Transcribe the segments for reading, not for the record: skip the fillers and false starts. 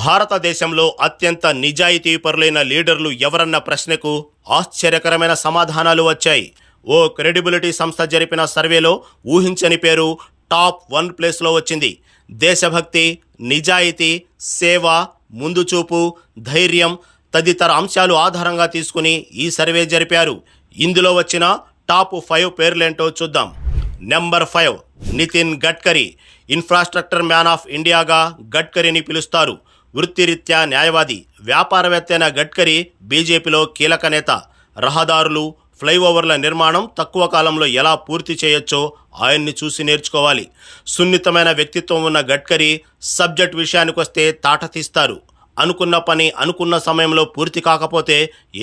భారతదేశంలో అత్యంత నిజాయితీపరులైన లీడర్లు ఎవరన్న ప్రశ్నకు ఆశ్చర్యకరమైన సమాధానాలు వచ్చాయి. ఓ క్రెడిబిలిటీ సంస్థ జరిపిన సర్వేలో ఊహించని పేరు టాప్ 1 ప్లేస్లో వచ్చింది. దేశభక్తి, నిజాయితీ, సేవ, ముందుచూపు, ధైర్యం తదితర అంశాలు ఆధారంగా తీసుకుని ఈ సర్వే జరిపారు. ఇందులో వచ్చిన టాప్ 5 పేర్లేంటో చూద్దాం. Number 5 Nitin Gadkari. Infrastructure man of ఇండియాగా గడ్కరీని పిలుస్తారు. వృత్తిరీత్యా న్యాయవాది, వ్యాపారవేత్త అయిన గడ్కరీ బీజేపీలో కీలక నేత. రహదారులు, ఫ్లైఓవర్ల నిర్మాణం తక్కువ కాలంలో ఎలా పూర్తి చేయొచ్చో ఆయన్ని చూసి నేర్చుకోవాలి. సున్నితమైన వ్యక్తిత్వం ఉన్న గడ్కరీ సబ్జెక్ట్ విషయానికొస్తే తాట తీస్తారు. అనుకున్న పని అనుకున్న సమయంలో పూర్తి కాకపోతే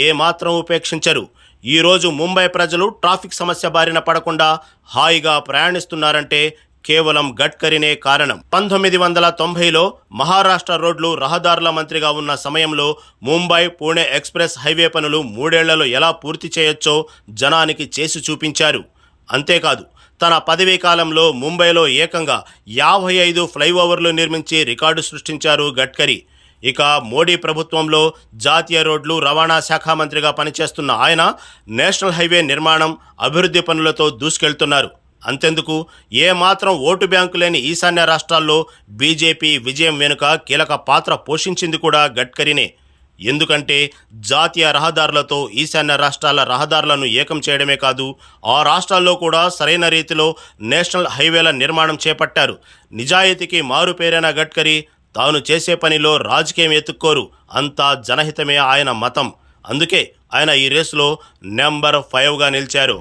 ఏమాత్రం ఉపేక్షించరు. ఈరోజు ముంబై ప్రజలు ట్రాఫిక్ సమస్య బారిన పడకుండా హాయిగా ప్రయాణిస్తున్నారంటే కేవలం గడ్కరీనే కారణం. 1990లో మహారాష్ట్ర రోడ్లు రహదారుల మంత్రిగా ఉన్న సమయంలో ముంబై పుణె ఎక్స్ప్రెస్ హైవే పనులు 3 ఏళ్లలో ఎలా పూర్తి చేయొచ్చో జనానికి చేసి చూపించారు. అంతేకాదు, తన పదవీ కాలంలో ముంబైలో ఏకంగా 55 ఫ్లైఓవర్లు నిర్మించి రికార్డు సృష్టించారు గడ్కరీ. ఇక మోడీ ప్రభుత్వంలో జాతీయ రోడ్లు రవాణా శాఖ మంత్రిగా పనిచేస్తున్న ఆయన నేషనల్ హైవే నిర్మాణం, అభివృద్ధి పనులతో దూసుకెళ్తున్నారు. అంతెందుకు, ఏమాత్రం ఓటు బ్యాంకు లేని ఈశాన్య రాష్ట్రాల్లో బీజేపీ విజయం వెనుక కీలక పాత్ర పోషించింది కూడా గడ్కరీనే. ఎందుకంటే జాతీయ రహదారులతో ఈశాన్య రాష్ట్రాల రహదారులను ఏకం చేయడమే కాదు, ఆ రాష్ట్రాల్లో కూడా సరైన రీతిలో నేషనల్ హైవేల నిర్మాణం చేపట్టారు. నిజాయితీకి మారుపేరైన గడ్కరీ తాను చేసే పనిలో రాజకీయం ఎత్తుక్కోరు. అంతా జనహితమే ఆయన మతం. అందుకే ఆయన ఈ రేసులో నెంబర్ 5గా నిలిచారు.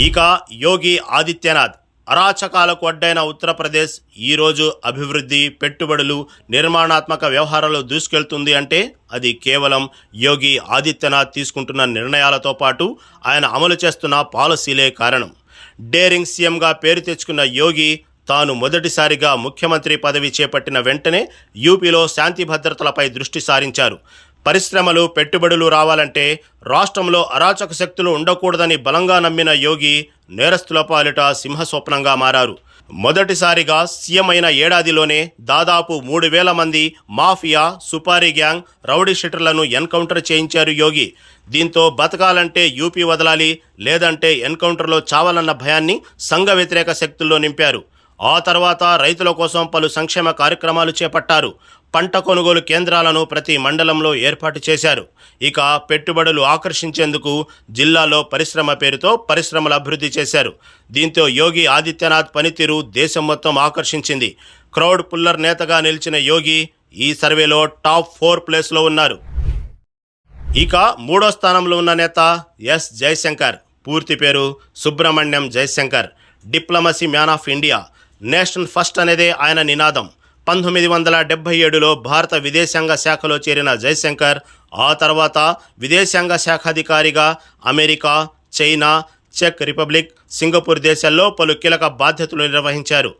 ఇక యోగి ఆదిత్యనాథ్. అరాచకాలకు అడ్డైన ఉత్తరప్రదేశ్ ఈరోజు అభివృద్ధి, పెట్టుబడులు, నిర్మాణాత్మక వ్యవహారాలు దూసుకెళ్తుంది అంటే అది కేవలం యోగి ఆదిత్యనాథ్ తీసుకుంటున్న నిర్ణయాలతో పాటు ఆయన అమలు చేస్తున్న పాలసీలే కారణం. డేరింగ్ సీఎంగా పేరు తెచ్చుకున్న యోగి తాను మొదటిసారిగా ముఖ్యమంత్రి పదవి చేపట్టిన వెంటనే యూపీలో శాంతి భద్రతలపై దృష్టి సారించారు. పరిశ్రమలు, పెట్టుబడులు రావాలంటే రాష్ట్రంలో అరాచక శక్తులు ఉండకూడదని బలంగా నమ్మిన యోగి నేరస్తుల పాలిట సింహస్వప్నంగా మారారు. మొదటిసారిగా సీఎం అయిన ఏడాదిలోనే దాదాపు 3,000 మంది మాఫియా, సుపారీ గ్యాంగ్, రౌడీ షీటర్లను ఎన్కౌంటర్ చేయించారు యోగి. దీంతో బతకాలంటే యూపీ వదలాలి, లేదంటే ఎన్కౌంటర్లో చావాలన్న భయాన్ని సంఘ వ్యతిరేక శక్తుల్లో నింపారు. ఆ తర్వాత రైతుల కోసం పలు సంక్షేమ కార్యక్రమాలు చేపట్టారు. పంట కొనుగోలు కేంద్రాలను ప్రతి మండలంలో ఏర్పాటు చేశారు. ఇక పెట్టుబడులు ఆకర్షించేందుకు జిల్లాలో పరిశ్రమ పేరుతో పరిశ్రమల అభివృద్ధి చేశారు. దీంతో యోగి ఆదిత్యనాథ్ పనితీరు దేశం మొత్తం ఆకర్షించింది. క్రౌడ్ పుల్లర్ నేతగా నిలిచిన యోగి ఈ సర్వేలో టాప్ 4 ప్లేస్లో ఉన్నారు. ఇక 3వ స్థానంలో ఉన్న నేత ఎస్ జయశంకర్. పూర్తి పేరు Subrahmanyam Jaishankar. Diplomacy man of India. National first అనేదే ఆయన నినాదం. 1977లో భారత విదేశాంగ శాఖలో చేరిన జయశంకర్ ఆ తర్వాత విదేశాంగ శాఖాధికారిగా అమెరికా, చైనా, చెక్ రిపబ్లిక్, సింగపూర్ దేశాల్లో పలు కీలక బాధ్యతలు నిర్వహించారు.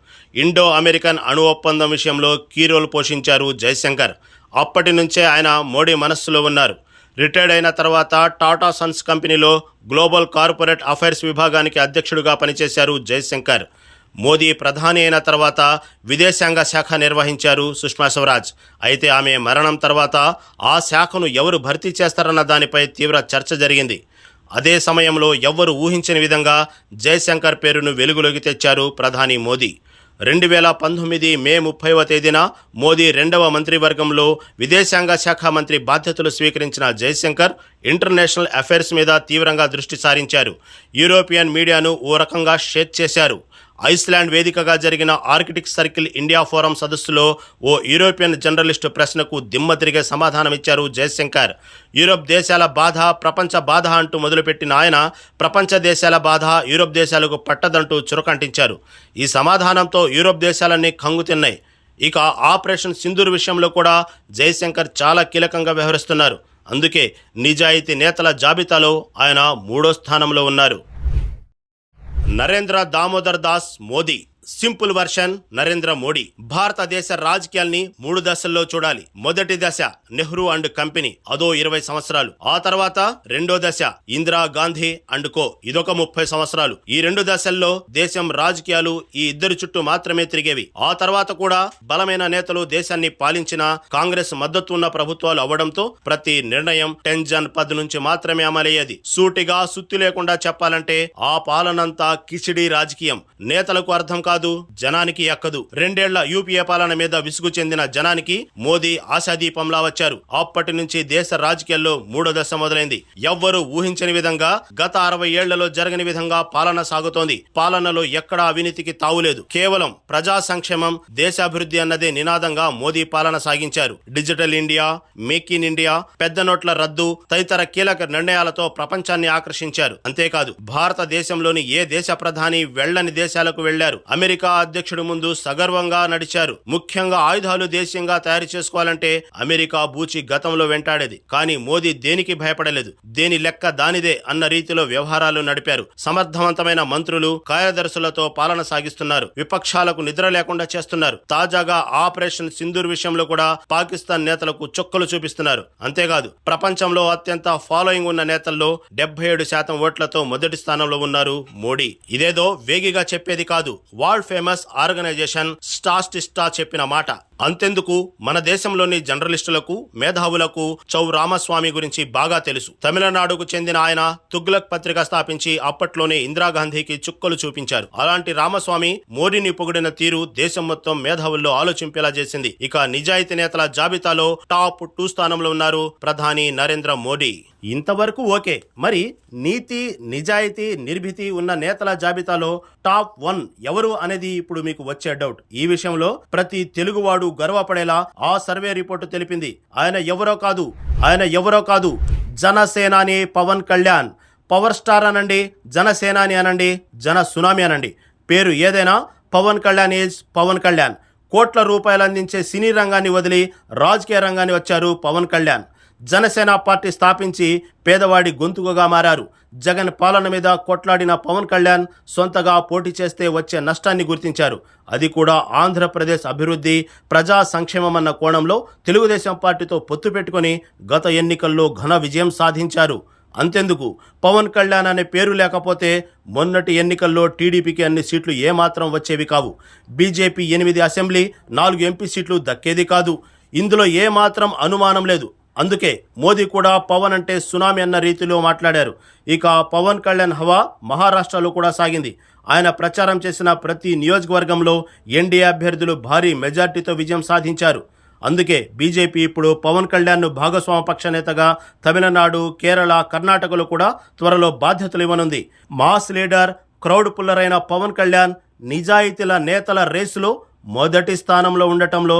ఇండో అమెరికన్ అణు ఒప్పందం విషయంలో కీ రోల్ పోషించారు జయశంకర్. అప్పటి నుంచే ఆయన మోడీ మనస్సులో ఉన్నారు. రిటైర్డ్ అయిన తర్వాత టాటా సన్స్ కంపెనీలో గ్లోబల్ కార్పొరేట్ అఫైర్స్ విభాగానికి అధ్యక్షుడిగా పనిచేశారు జయశంకర్. మోదీ ప్రధాని అయిన తర్వాత విదేశాంగ శాఖ నిర్వహించారు సుష్మా స్వరాజ్. అయితే ఆమె మరణం తర్వాత ఆ శాఖను ఎవరు భర్తీ చేస్తారన్న దానిపై తీవ్ర చర్చ జరిగింది. అదే సమయంలో ఎవ్వరు ఊహించని విధంగా జయశంకర్ పేరును వెలుగులోకి తెచ్చారు ప్రధాని మోదీ. 2019 మే 30వ తేదీన మోదీ 2వ మంత్రివర్గంలో విదేశాంగ శాఖ మంత్రి బాధ్యతలు స్వీకరించిన జయశంకర్ ఇంటర్నేషనల్ అఫైర్స్ మీద తీవ్రంగా దృష్టి సారించారు. యూరోపియన్ మీడియాను ఓ రకంగా షేక్ చేశారు. ఐస్లాండ్ వేదికగా జరిగిన ఆర్కిటిక్ సర్కిల్ ఇండియా ఫోరం సదస్సులో ఓ యూరోపియన్ జర్నలిస్టు ప్రశ్నకు దిమ్మ తిరిగే సమాధానమిచ్చారు జయశంకర్. యూరోప్ దేశాల బాధ ప్రపంచ బాధ అంటూ మొదలుపెట్టిన ఆయన ప్రపంచ దేశాల బాధ యూరోప్ దేశాలకు పట్టదంటూ చురకంటించారు. ఈ సమాధానంతో యూరోప్ దేశాలన్నీ కంగుతిన్నాయి. ఇక ఆపరేషన్ సింధూర్ విషయంలో కూడా జయశంకర్ చాలా కీలకంగా వ్యవహరిస్తున్నారు. అందుకే నిజాయితీ నేతల జాబితాలో ఆయన 3వ స్థానంలో ఉన్నారు. నరేంద్ర దామోదర్ దాస్ మోదీ. Simple version Narendra Modi. భారతదేశ రాజకీయాల్ని 3 దశల్లో చూడాలి. మొదటి దశ నెహ్రూ అండ్ కంపెనీ, అదో 20 సంవత్సరాలు. ఆ తర్వాత రెండో దశ ఇందిరా గాంధీ అండ్ కో, ఇదొక 30 సంవత్సరాలు. ఈ 2 దశల్లో దేశం రాజకీయాలు ఈ ఇద్దరు చుట్టూ మాత్రమే తిరిగేవి. ఆ తర్వాత కూడా బలమైన నేతలు దేశాన్ని పాలించిన కాంగ్రెస్ మద్దతు ఉన్న ప్రభుత్వాలు అవ్వడంతో ప్రతి నిర్ణయం 10 జన్ 10 నుంచి మాత్రమే అమలయ్యేది. సూటిగా సుత్తి లేకుండా చెప్పాలంటే ఆ పాలనంతా కిచిడి రాజకీయం. నేతలకు అర్థం కాదు, జనానికి ఎక్కదు. 2 ఏళ్ల యూపీఏ పాలన మీద విసుగు చెందిన జనానికి మోదీ ఆశాదీపంలా వచ్చారు. అప్పటి నుంచి దేశ రాజకీయాల్లో 3వ దశ మొదలైంది. ఎవ్వరూ ఊహించని విధంగా, గత 60 ఏళ్లలో జరగని విధంగా పాలన సాగుతోంది. పాలనలో ఎక్కడా అవినీతికి తావులేదు. కేవలం ప్రజా సంక్షేమం, దేశాభివృద్ధి అన్నదే నినాదంగా మోదీ పాలన సాగించారు. Digital India, make in India, పెద్ద నోట్ల రద్దు తదితర కీలక నిర్ణయాలతో ప్రపంచాన్ని ఆకర్షించారు. అంతేకాదు, భారతదేశంలోని ఏ దేశ ప్రధాని వెళ్లని దేశాలకు వెళ్లారు. అమెరికా అధ్యక్షుడి ముందు సగర్వంగా నడిచారు. ముఖ్యంగా ఆయుధాలు దేశీయంగా తయారు చేసుకోవాలంటే అమెరికా బూచి గతంలో వెంటాడేది. కానీ మోదీ దేనికి భయపడలేదు. దేని లెక్క దానిదే అన్న రీతిలో వ్యవహారాలు నడిపారు. సమర్థవంతమైన మంత్రులు, కార్యదర్శులతో పాలన సాగిస్తున్నారు. విపక్షాలకు నిద్ర లేకుండా చేస్తున్నారు. తాజాగా ఆపరేషన్ సింధూర్ విషయంలో కూడా పాకిస్తాన్ నేతలకు చుక్కలు చూపిస్తున్నారు. అంతేకాదు, ప్రపంచంలో అత్యంత ఫాలోయింగ్ ఉన్న నేతల్లో 77% ఓట్లతో మొదటి స్థానంలో ఉన్నారు మోడీ. ఇదేదో వేగిగా చెప్పేది కాదు. వరల్డ్ ఫేమస్ ఆర్గనైజేషన్ స్టాటిస్టా చెప్పిన మాట. అంతెందుకు, మన దేశంలోని జర్నలిస్టులకు, మేధావులకు చౌ రామస్వామి గురించి బాగా తెలుసు. తమిళనాడుకు చెందిన ఆయన తుగ్లక్ పత్రిక స్థాపించి అప్పట్లోనే ఇందిరాగాంధీకి చుక్కలు చూపించారు. అలాంటి రామస్వామి మోడీని పొగిడిన తీరు దేశం మొత్తం మేధావుల్లో ఆలోచింపేలా చేసింది. ఇక నిజాయితీ నేతల జాబితాలో టాప్ 2 స్థానంలో ఉన్నారు ప్రధాని నరేంద్ర మోడీ. ఇంతవరకు ఓకే. మరి నీతి, నిజాయితీ, నిర్భీతి ఉన్న నేతల జాబితాలో టాప్ 1 ఎవరు అనేది ఇప్పుడు మీకు వచ్చే డౌట్. ఈ విషయంలో ప్రతి తెలుగువాడు గర్వపడేలా ఆ సర్వే రిపోర్టు తెలిపింది. ఆయన ఎవరో కాదు, జనసేనాని పవన్ కళ్యాణ్. పవర్ స్టార్ అనండి, జనసేనాని అనండి, జన సునామీ అనండి, పేరు ఏదైనా పవన్ కళ్యాణ్ ఈజ్ పవన్ కళ్యాణ్. కోట్ల రూపాయలు అందించే సినీ రంగాన్ని వదిలి రాజకీయ రంగాన్ని వచ్చారు పవన్ కళ్యాణ్. జనసేన పార్టీ స్థాపించి పేదవాడి గొంతుకగా మారారు. జగన్ పాలన మీద కొట్లాడిన పవన్ కళ్యాణ్ సొంతగా పోటీ చేస్తే వచ్చే నష్టాన్ని గుర్తించారు. అది కూడా ఆంధ్రప్రదేశ్ అభివృద్ధి, ప్రజా సంక్షేమం అన్న కోణంలో తెలుగుదేశం పార్టీతో పొత్తు పెట్టుకుని గత ఎన్నికల్లో ఘన విజయం సాధించారు. అంతెందుకు, పవన్ కళ్యాణ్ అనే పేరు లేకపోతే మొన్నటి ఎన్నికల్లో టీడీపీకి అన్ని సీట్లు ఏమాత్రం వచ్చేవి కావు. బీజేపీ 8 అసెంబ్లీ, 4 ఎంపీ సీట్లు దక్కేది కాదు. ఇందులో ఏమాత్రం అనుమానం లేదు. అందుకే మోదీ కూడా పవన్ అంటే సునామీ అన్న రీతిలో మాట్లాడారు. ఇక పవన్ కళ్యాణ్ హవా మహారాష్ట్రలో కూడా సాగింది. ఆయన ప్రచారం చేసిన ప్రతి నియోజకవర్గంలో ఎన్డీఏ అభ్యర్థులు భారీ మెజార్టీతో విజయం సాధించారు. అందుకే బీజేపీ ఇప్పుడు పవన్ కళ్యాణ్ను భాగస్వామ పక్ష నేతగా తమిళనాడు, కేరళ, కర్ణాటకలో కూడా త్వరలో బాధ్యతలు ఇవ్వనుంది. మాస్ లీడర్, క్రౌడ్ పుల్లర్ అయిన పవన్ కళ్యాణ్ నిజాయితీల నేతల రేసులో మొదటి స్థానంలో ఉండటంలో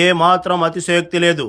ఏమాత్రం అతిశయోక్తి లేదు.